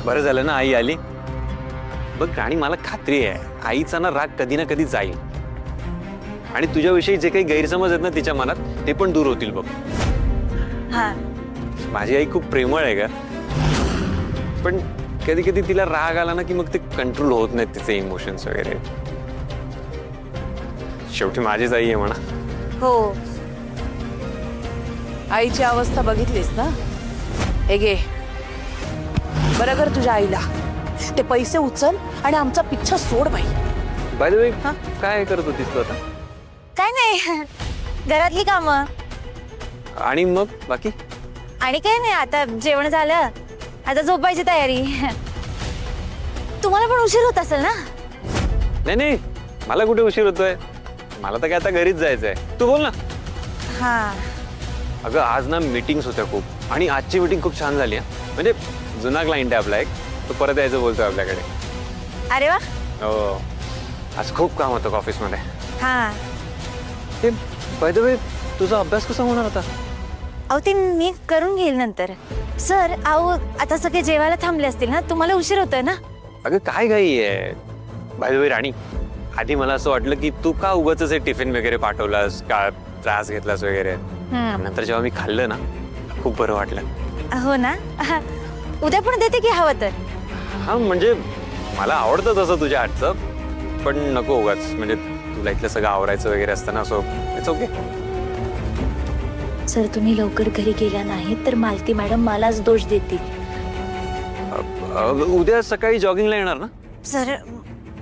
बरं झालं ना आई आली. बघ राणी, मला खात्री आहे आईचा ना राग कधी ना कधी जाईल आणि तुझ्याविषयी जे काही गैरसमज आहेत ना तिच्या मनात ते पण दूर होतील बघ. हा. माझी आई खूप प्रेमळ आहे का, पण कधी कधी तिला राग आला ना की मग ते कंट्रोल होत नाहीत तिचे इमोशन्स वगैरे. शेवटी माझीच आई आहे म्हणा. हो. आईची अवस्था बघितलीस ना. हे घे, बरं कर तुझ्या आईला. ते पैसे उचल आणि आमचा पिच्छा सोड बाई. बाय द वे, काय करत होतीस तू आता? काय नाही, घरातली कामं. आणि मग बाकी? आणि काय नाही, आता जेवण झालं, आता झोपायची तयारी. तुम्हाला पण उशीर होत असेल ना? नाही नाही, मला कुठे उशीर होतोय, मला तर काय आता घरीच जायचंय. तू बोल ना. हा. अगं आज ना मीटिंग्स होत्या खूप, आणि आजची मीटिंग खूप छान झाली. म्हणजे जुना क्लायंट आहे आपला एक, तो परत यायचं बोलतोय आपल्याकडे. अरे वा. हो, आज खूप काम होतं ऑफिसमध्ये. हा. ते बाय द वे, तुझा अभ्यास कसा होणार आता? अहो ते मी करून घेईल नंतर. सर, अहो आता सगळे जेवायला थांबले असतील ना, तुम्हाला उशीर होतोय ना? अगं काय घाई आहे? बाय द वे राणी, आधी मला असं वाटलं की तू का उगाच टिफिन वगैरे पाठवलास का, त्रास घेतलास वगैरे. नंतर जेव्हा मी खाल्लं ना, खूप बरं वाटलं. हो ना. उद्या पण देते की हवं तर. हा म्हणजे मला आवडतं तसं तुझ्या हातचं, पण नको उगाच. म्हणजे तुला इथलं सगळं आवरायचं वगैरे असतं ना, सो इट्स ओके. सर, तुम्ही लवकर घरी गेला नाही तर मालती मॅडम मलाच दोष देतील. उद्या सकाळी जॉगिंगला येणार ना? सर,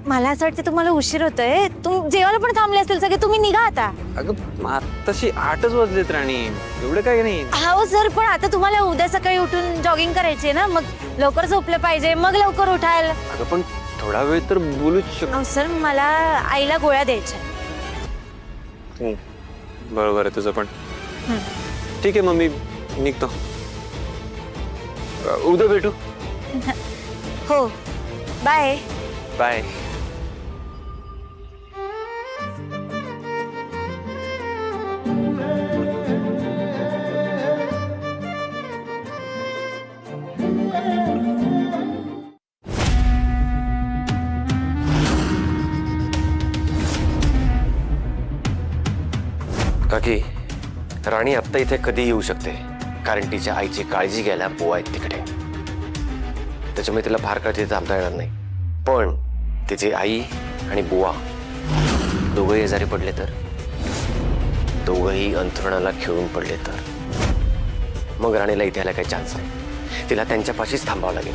मला असं वाटतं तुम्हाला उशीर होतोय. जेवायला पण थांबले असतील सगळे, तुम्ही निघा आता. अगं तशी 8च वाजलेत राणी, एवढं काय नाही. हो सर, पण आता तुम्हाला उद्या सकाळी उठून जॉगिंग करायची आहे ना, मग लवकर झोपलं पाहिजे, मग लवकर उठाल. अगं पण थोडा वेळ तर बोलूच शकतो. सर, मला आईला गोळ्या द्यायच्या. बरोबर आहे तुझं पण. ठीक आहे मग मी निघतो. उद्या भेटू. हो, बाय. बाय. काकी, राणी आत्ता इथे कधी येऊ शकते, कारण तिच्या आईची काळजी घ्यायला बुवा आहेत तिकडे. त्याच्यामुळे तिला फार काळ तिथे थांबता येणार नाही. पण तिची आई आणि बुवा दोघंही आजारी पडले तर, दोघंही अंथरुणाला खिळून पडले तर, मग राणीला इथे यायला काही चान्स नाही. तिला त्यांच्यापाशीच थांबावं लागेल.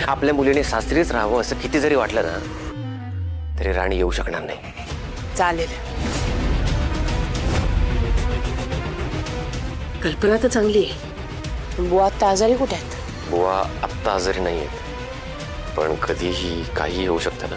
आपल्या मुलीने सासरीच राहावं असं किती जरी वाटलं ना, तरी राणी येऊ शकणार नाही. चालेल. कल्पना तर चांगली आहे, पण बुवा आता आजारी कुठे आहेत? बुवा आत्ता आजारी नाही आहेत, पण कधीही काही होऊ शकतं ना.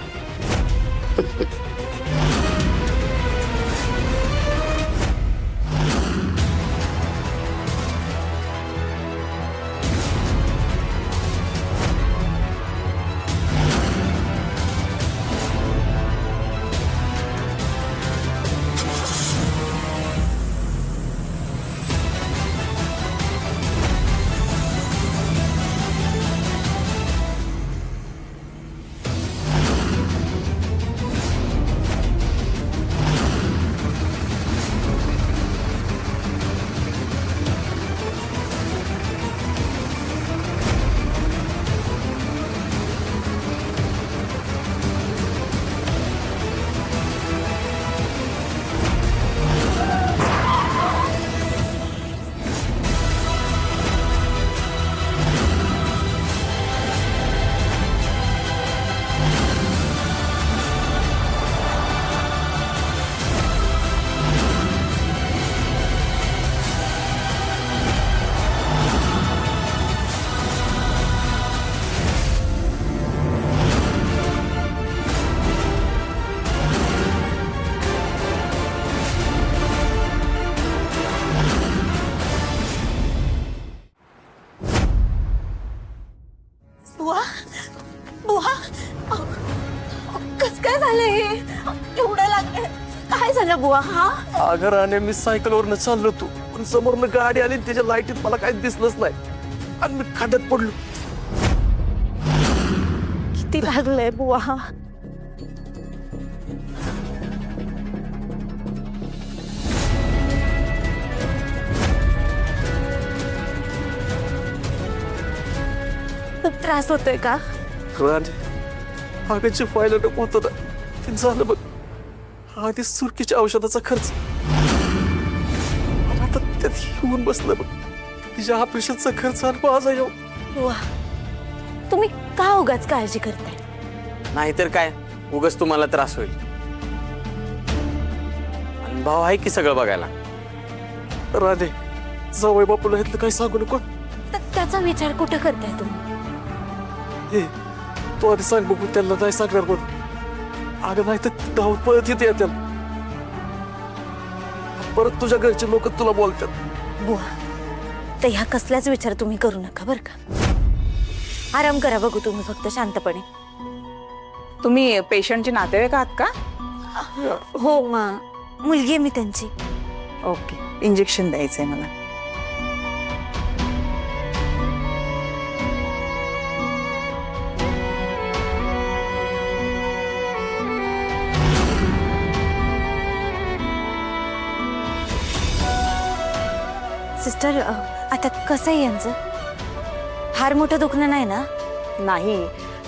बुवा, बुवा, कस काय झालं हे? एवढं लागलं, काय झालं बुवा? हा, अगं राणे, मी सायकलवरनं चाललो होतो, पण समोरनं गाडी आली, त्याच्या लाईटीत मला काही दिसलंच नाही आणि मी खड्ड्यात पडलो. किती लागलंय बुवा. खूप त्रास होतोय का? आगाची व्हायला नको होतं ना, ते झालं बघ. आधी सुरकीच्या औषधाचा खर्च, आता त्यात येऊन बसलं बघ. तिच्या ऑपरेशनचा खर्च आणि माझा येऊ. बुवा, तुम्ही का उगाच काळजी करताय? नाहीतर काय, उगाच तुम्हाला त्रास होईल. आणि भाव आहे की सगळं बघायला. राधे, जावई बापूला इथलं काही सांगू नको. त्याचा विचार कुठं करताय तुम्ही? हे तू आधी सांग बघू, त्यांना नाही सांगणार कोण. अगं नाही तर धावत पळत येते त्याला. परत तुझ्या घरचे लोक तुला बोलतात. बुवा, तर ह्या कसल्याच विचार तुम्ही करू नका बरं का. आराम करा बघू तुम्ही फक्त शांतपणे. तुम्ही पेशंटचे नातेवाईक आहात का? हो मुलगी आहे मी त्यांची. ओके, इंजेक्शन द्यायचंय मला. सिस्टर, आता कसं आहे यांचं? फार मोठं दुखणं नाही ना? नाही,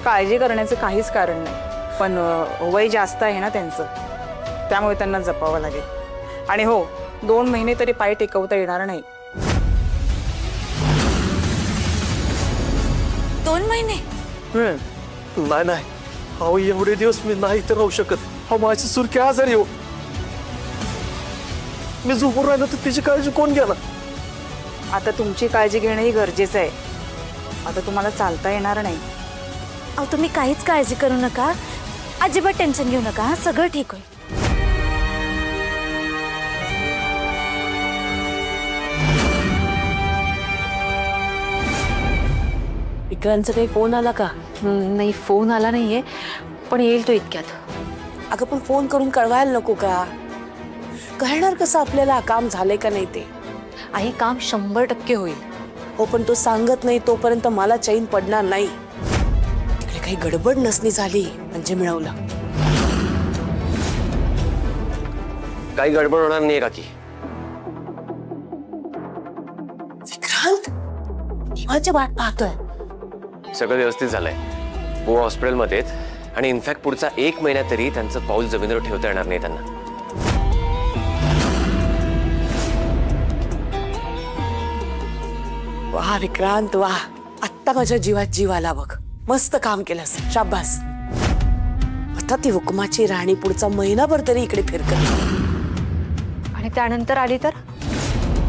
काळजी करण्याचं काहीच कारण नाही. पण वय जास्त आहे ना त्यांचं, त्यामुळे त्यांना जपावं लागेल. आणि हो, 2 महिने तरी पाय टेकवता येणार नाही. 2 महिने? नाही अहो, एवढे दिवस मी नाही तर राहू शकत. हा माझी सुरकी आजारी हो. मी झोपून राहिलो तर तिची काळजी कोण घ्यायला? आता तुमची काळजी घेणंही गरजेचं आहे. आता तुम्हाला चालता येणार नाही. अहो, तुम्ही काहीच काळजी करू नका, अजिबात टेन्शन घेऊ नका. सगळं ठीक होईल. विक्रांतचा काही फोन आला का? नाही, फोन आला नाहीये, पण येईल तो इतक्यात. अगं पण फोन करून कळवायला नको का? कळणार कसं आपल्याला काम झालंय का नाही ते? आई, काम 100% होईल. हो, पण तो सांगत नाही तोपर्यंत मला चैन पडणार नाही. तिकडे काही गडबड नसली झाली म्हणजे मिळवलं. काही गडबड होणार नाही काकी. विक्रांत, माझ्या वाट पाहतोय. सगळं व्यवस्थित झालंय. बुवा हॉस्पिटलमध्ये आहेत आणि इनफॅक्ट पुढचा 1 महिना तरी त्यांचं पाऊल जमिनीवर ठेवता येणार नाही त्यांना. वाह विक्रांत, वाह. आत्ता माझ्या जीवात जीव आला बघ. मस्त काम केलंस, शाबास. आता ती हुकुमाची राणी पुढचा महिनाभर तरी इकडे फिरकत. आणि त्यानंतर आली तर?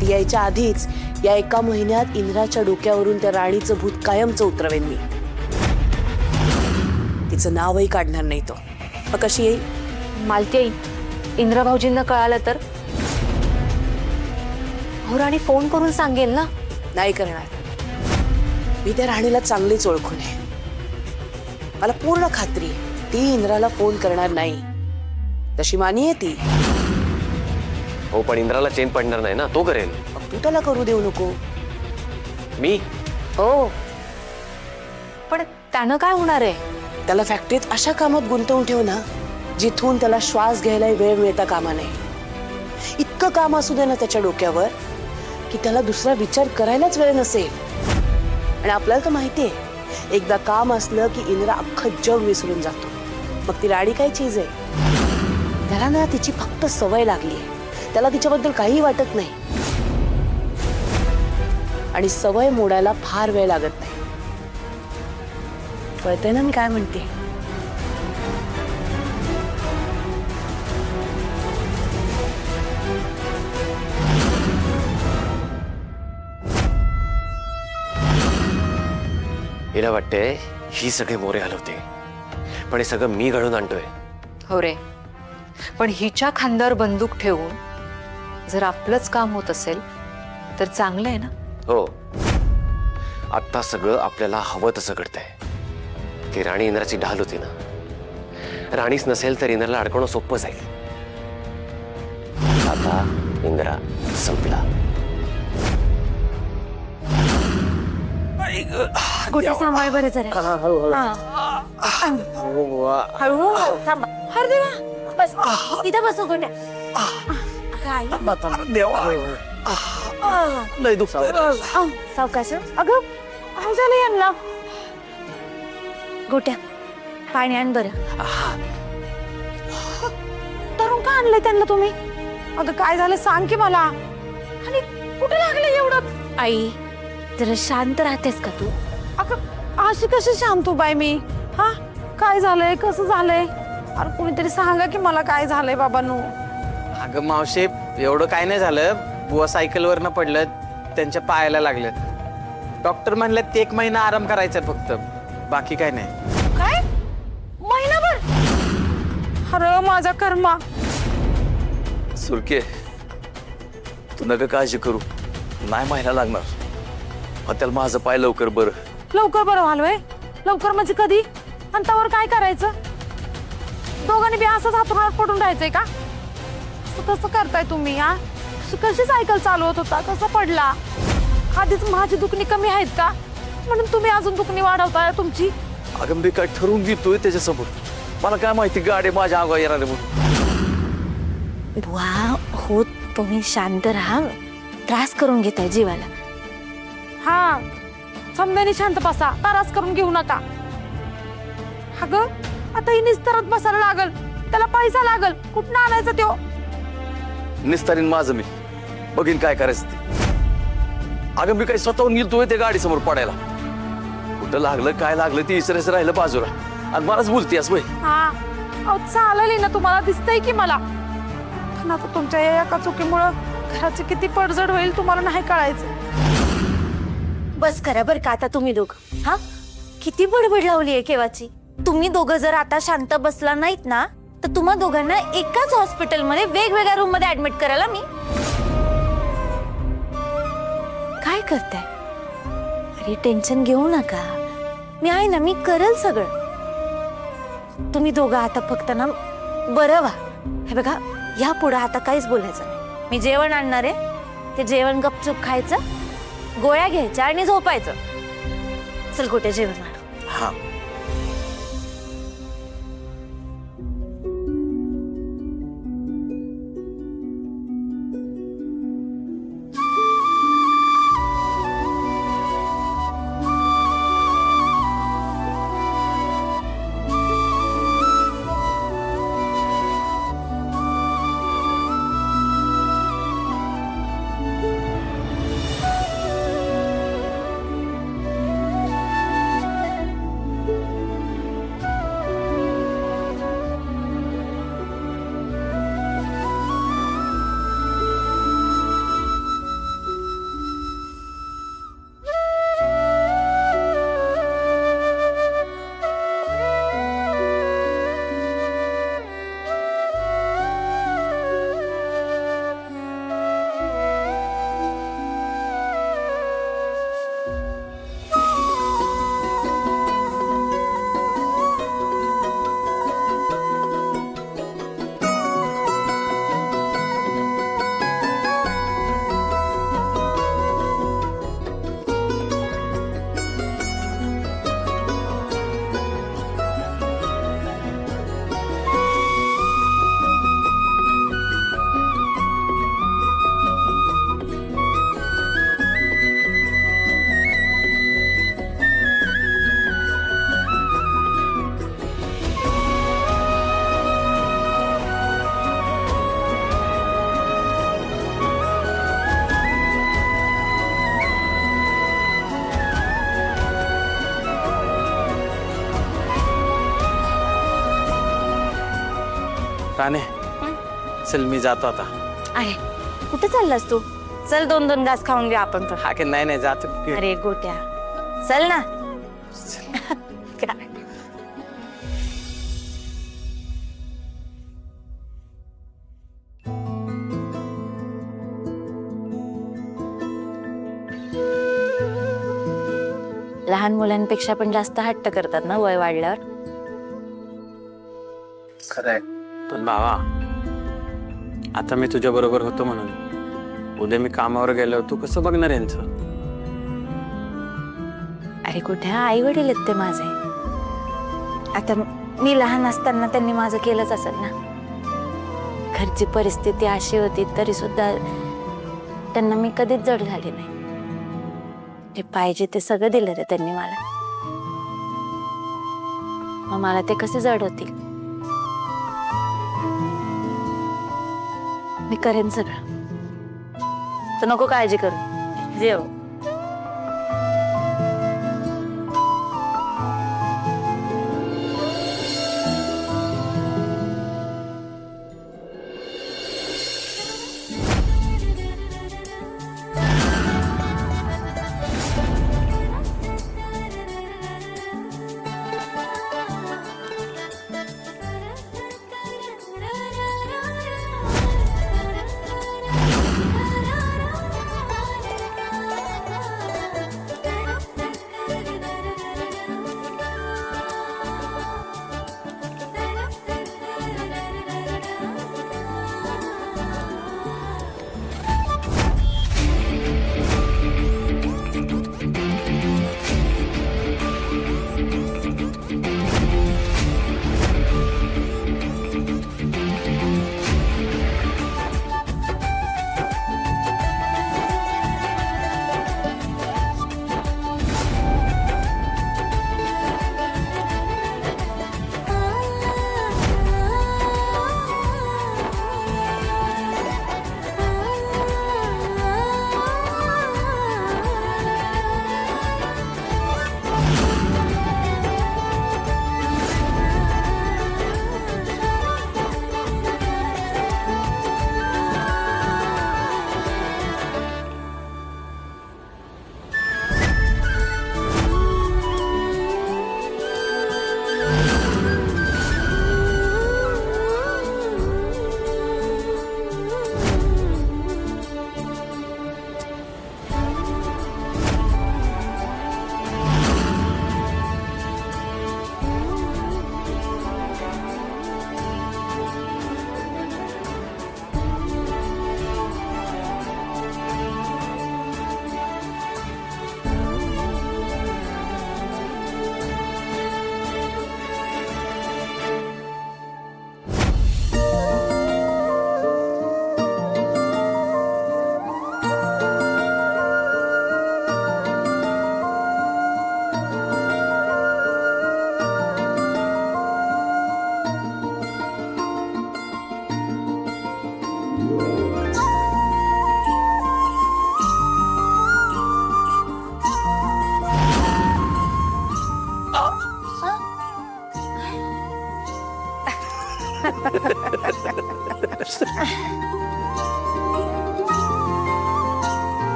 ती यायच्या आधीच या 1 महिन्यात इंद्राच्या डोक्यावरून त्या राणीचं भूत कायमचं उतरवेन मी. तिचं नावही काढणार नाही तो. मग कशी येईल? मालती आई, इंद्र भाऊजींना कळालं तर? हो, राणी फोन करून सांगेल ना. नाही करणार. मी त्या राणीला चांगलीच ओळखून आहे. मला पूर्ण खात्री आहे ती इंद्राला फोन करणार नाही. तशी मानी आहे ती. हो, पण इंद्राला चेन पडणार नाही ना, तो करेल. मग तू त्याला करू देऊ नको. मी हो, पण त्यानं काय होणार आहे? त्याला फॅक्टरीत अशा कामात गुंतवून ठेव ना जिथून त्याला श्वास घ्यायला वेळ मिळता कामा नये. इतकं काम असू दे ना त्याच्या डोक्यावर की त्याला दुसरा विचार करायलाच वेळ नसेल. आणि आपल्याला तर माहितीये, एकदा काम असलं की इंद्रा अख्खं जग विसरून जातो. मग ती राणी काय चीज आहे? त्याला ना तिची फक्त सवय लागली आहे. त्याला तिच्याबद्दल काही वाटत नाही. आणि सवय मोडायला फार वेळ लागत नाही. कळतंय ना मी काय म्हणते? हिला वाटतंय ही सगळे मोरे हलवते, पण हे सगळं मी घडून आणतोय. हो रे, पण हिच्या खांद्यावर बंदूक ठेवून जर आपलंच काम होत असेल तर चांगलं आहे ना. हो, आता सगळं आपल्याला हवं तसं घडतंय. ती राणी इंद्राची ढाल होती ना, राणीच नसेल तर इंद्राला अडकवणं सोपं जाईल. आता इंद्रा संपला. कुठे सांभाळ बरं जरा. हळूहळू. हा. हळू थांबा. अरे देवा, बस इथं बसू गोट्या. काय लय दुखतंय. सावकाश. अगं काय झालं यांना? गोट्या पाणी आण बरं. तरुण का आणलंय त्यांना तुम्ही? अगं काय झालं सांग की मला. आणि कुठे लागलं एवढं? आई जरा शांत राहतेस का तू? अगं अशी कशी शांत बाई मी? हा काय झालंय, कसं झालंय? अरे कोणीतरी सांगा की मला काय झालंय बाबांनो. अगं मावशे, एवढं काय नाही झालं. बुवा सायकलवरनं पडलं, त्यांच्या पायाला लागलं. डॉक्टर म्हणले ते 1 महिना आराम करायचा फक्त, बाकी काय नाही. काय महिनाभर? अरे माझा कर्मा. सुरके, तू नका काळजी करू, नाही महिना लागणार. त्याला माझं पाय लवकर बरं. लवकर बरं व्हाल वय? लवकर म्हणजे कधी? आणि त्यावर काय करायचं? दोघांनी बी असंच हातरुणात पडून राहायचंय का? असं कसं करताय तुम्ही? हा कशी सायकल चालवत होता, कसं पडला? आधीच माझी दुखणी कमी आहेत का म्हणून तुम्ही अजून दुखणी वाढवताय तुमची? अगं मी काय ठरवून घेतोय त्याच्यासमोर, मला काय माहिती गाडी माझ्या अंगावर येणार आहे म्हणून. बुवा हो, तुम्ही शांत राहा. त्रास करून घेताय जीवाला. हा समजाने शांत बसा, त्रास करून घेऊ नका. अगं आता ही निस्तारात बसायला लागल, त्याला पैसा लागल, कुठं आणायचा त्यो? निस्तारीन माझं मी बघीन काय करायचं ते. अगं मी काही स्वतःहून गेलतोय त्या गाडी समोर पडायला. कुठं लागलं काय लागलं ते विसरायचं राहिलं बाजूला, आणि मलाच बोलतेस वय. हा अहो चालेल ना, तुम्हाला दिसतंय की मला. पण आता तुमच्या या एका चुकीमुळं घराची किती पडझड होईल तुम्हाला नाही कळायचं. बस करा बरं का आता तुम्ही दोघ. हा किती बडबड लावली आहे केव्हाची. तुम्ही दोघं जर आता शांत बसला नाहीत ना, तर तुम्हा दोघांना एकाच हॉस्पिटलमध्ये वेगवेगळ्या रूम मध्ये ऍडमिट करायला मी. काय करताय? अरे टेन्शन घेऊ नका, मी आहे ना, मी करेल सगळं. तुम्ही दोघं आता फक्त ना बरं व्हा. हे बघा, या पुढे आता काहीच बोलायचं नाही. मी जेवण आणणार आहे, ते जेवण गपचूप खायचं, गोळ्या घ्यायच्या आणि झोपायचं. चल कुठे जेवण वाढव. हा राणे, चल मी जातो आता. आहे कुठे चाललास तू? चल 2-2 घास खाऊन घ्या आपण पण. हा की नाही नाही जातो. अरे गोट्या चल ना. लहान मुलांपेक्षा पण जास्त हट्ट करतात ना वय वाढल्यावर. खरंय. पण भावा, आता मी तुझ्या बरोबर होतो म्हणून उद्या मी कामावर गेलो, तू कसं बघणार यांचं? अरे कुठे आई वडील आहेत ते माझे. आता मी लहान असताना त्यांनी माझं केलंच असेल ना. घरची परिस्थिती अशी होती तरी सुद्धा त्यांना मी कधीच जड झाली नाही. जे पाहिजे ते सगळं दिलं रे त्यांनी मला. मग मला ते कसे जड होतील? मी करेन सगळं. तू नको काळजी करू. जेव.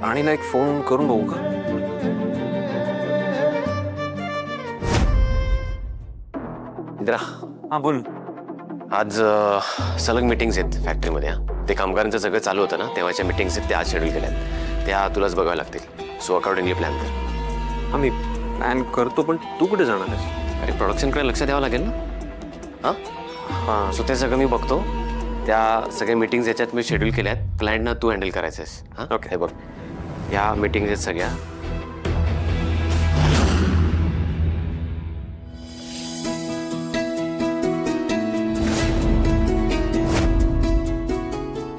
राणीला एक फोन करून बघू का? इंदिरा, हा बोल. आज सलग मीटिंग्स आहेत फॅक्टरीमध्ये. ते कामगारांचं सगळं चालू होतं ना तेव्हाच्या मीटिंग्स आहेत, त्या आज शेड्यूल केल्यात. त्या तुलाच बघाव्या लागतील. सो अकॉर्डिंगली प्लॅन कर. हा मी प्लॅन करतो, पण तू कुठे जाणार आहेस? अरे प्रोडक्शनकडे लक्ष द्यावं लागेल ना. हां, सो ते सगळं मी बघतो. त्या सगळ्या मीटिंग्स याच्यात मी शेड्यूल केल्यात. क्लायंटना तू हँडल करायचं आहेस. हां, ओके. हे बघ, या मीटिंग्स आहेत सगळ्या.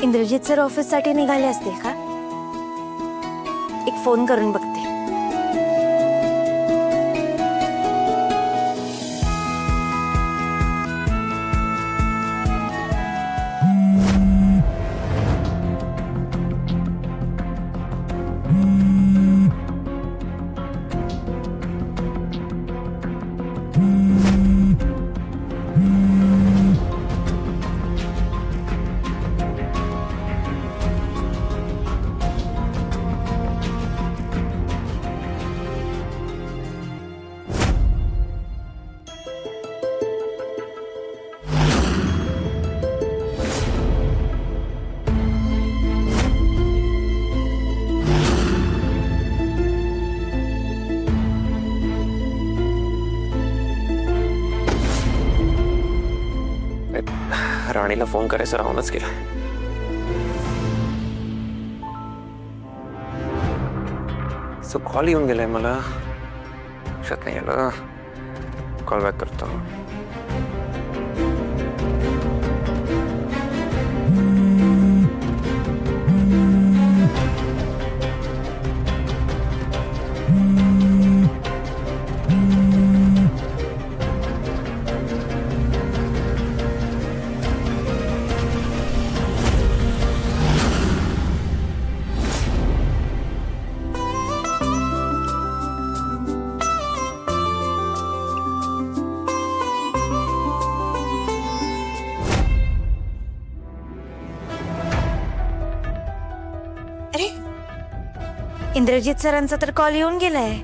इंद्रजित सर ऑफिससाठी निघाले असतील का? एक फोन करून बघते. राणीला फोन करायचं राहूनच गेला. सो कॉल येऊन गेलाय मला. लक्षात नाही आलं. कॉल बॅक करतो. अरे इंद्रजित सरांचा तर कॉल येऊन गेलाय.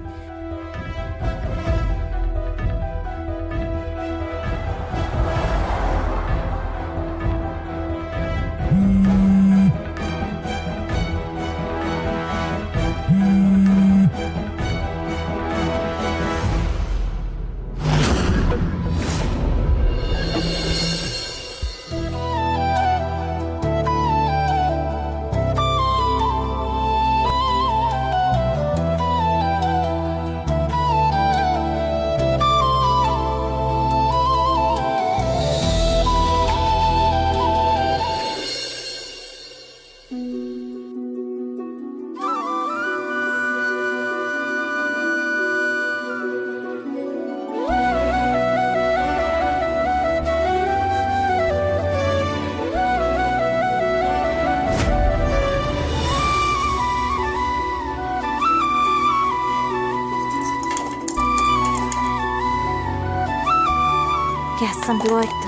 गॅस संपलं वाटतं.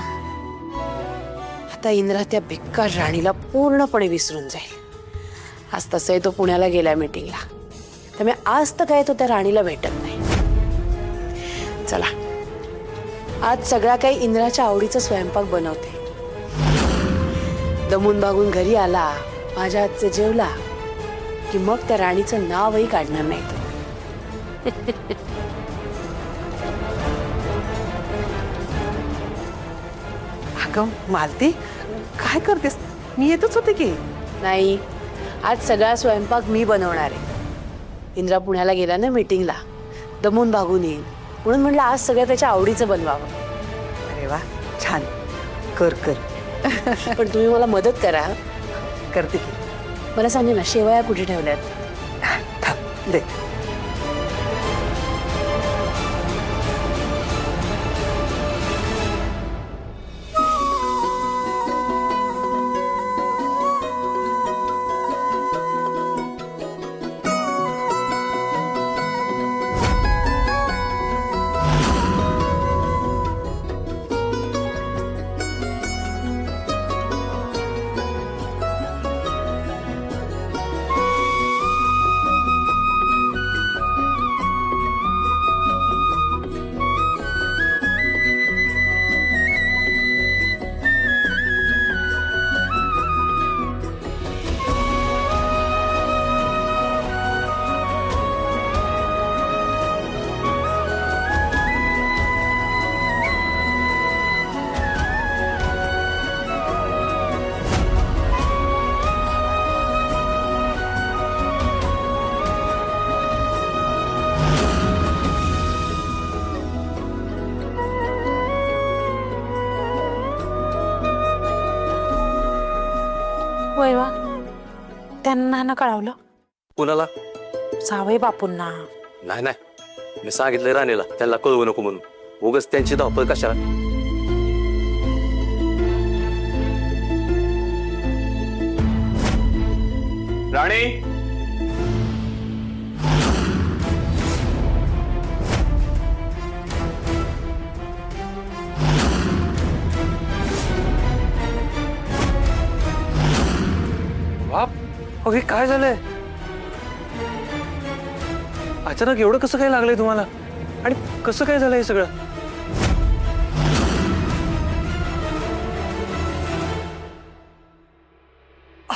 आता इंद्रा त्या भिक्कार राणीला पूर्णपणे विसरून जाईल. आज तसंही तो पुण्याला गेलाय मीटिंगला, त्यामुळे आज तर काय तो त्या राणीला भेटत नाही. चला, आज सगळा काही इंद्राच्या आवडीचा स्वयंपाक बनवते. दमून भागून घरी आला, माझ्या हातचे जेवला की मग त्या राणीचं नावही काढणार नाही तो. अगं मालती, काय करतेस? मी येतच होते की. नाही, आज सगळा स्वयंपाक मी बनवणार आहे. इंद्रा पुण्याला गेला ना मीटिंगला, दमून भागून येईल म्हणून म्हटलं आज सगळं त्याच्या आवडीचं बनवावं. अरे वा, छान. कर कर. पण तुम्ही मला मदत करा. करते की. मला सांगे ना, शेवया कुठे ठेवल्यात? थांब, दे. वैवा त्यांना ना कळवलं. कुणाला? सावई बापूंना. नाही नाही, मी सांगितलंय राणीला त्यांना कळवू नको म्हणून. उगाच त्यांची धावपळ कशाला? राणी, बाप, अगे काय झालंय? अचानक एवढं कसं काय लागलंय तुम्हाला? आणि कसं काय झालंय हे सगळं?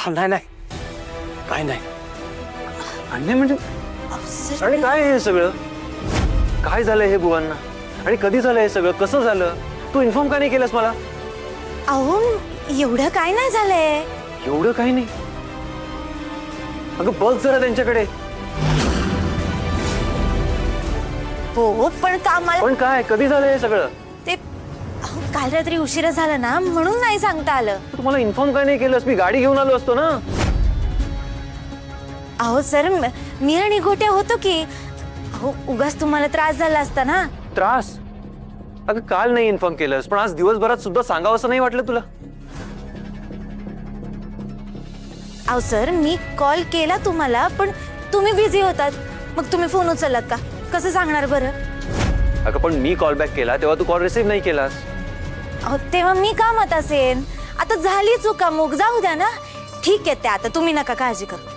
नाही नाही, काय नाही. आणि म्हणजे आणि काय हे सगळं? काय झालंय हे बुवांना? आणि कधी झालं हे सगळं? कसं झालं? तू इन्फॉर्म का नाही केलंस मला? अहो एवढं काय नाही झालंय. एवढं काही नाही. अगं बघ जरा त्यांच्याकडे. हो पण कामाला पण काय कधी झालं हे सगळं? ते काल रात्री उशिरा झाला ना म्हणून नाही सांगता आलं. तुम्हाला इन्फॉर्म काय नाही केलंस? मी गाडी घेऊन आलो असतो ना. अहो सर मी आणि गोट्या होतो की. अहो उगाच तुम्हाला त्रास झाला असता ना. त्रास? अगं काल नाही इन्फॉर्म केलंस पण आज दिवसभरात सुद्धा सांगावं असं नाही वाटलं तुला? अहो सर मी कॉल केला तुम्हाला पण तुम्ही बिझी होतात. मग तुम्ही फोन उचललात का? कसं सांगणार बरं? अगं पण मी कॉल बॅक केला तेव्हा तू कॉल रिसीव्ह नाही केलास. अहो तेव्हा मी कामात असेन. आता झाली चुकामुक जाऊ द्या ना. ठीक आहे ते आता तुम्ही नका काळजी करू.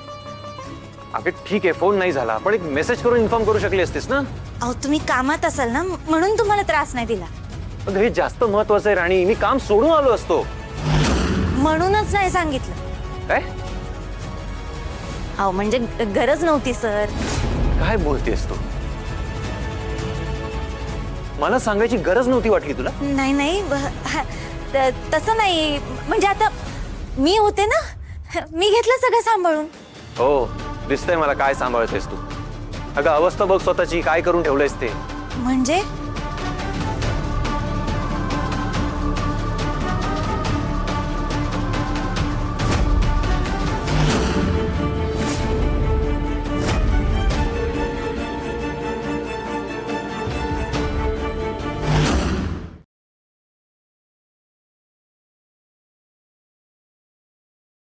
अगं ठीक आहे फोन नाही झाला पण एक मेसेज करून इन्फॉर्म करू शकली असतीस ना. अहो तुम्ही कामात असाल ना म्हणून तुम्हाला त्रास नाही दिला. अगं हे जास्त महत्वाचं आहे राणी. मी काम सोडून आलो असतो. म्हणूनच नाही सांगितलं. काय अहो म्हणजे गरज नव्हती सर. काय बोलतेस तू? मला सांगायची गरज नव्हती वाटली तुला? नाही तसं नाही. म्हणजे आता मी होते ना. मी घेतलं सगळं सांभाळून. हो दिसतंय मला काय सांभाळतेस तू. अगं अवस्था बघ स्वतःची काय करून ठेवलंयस ते. म्हणजे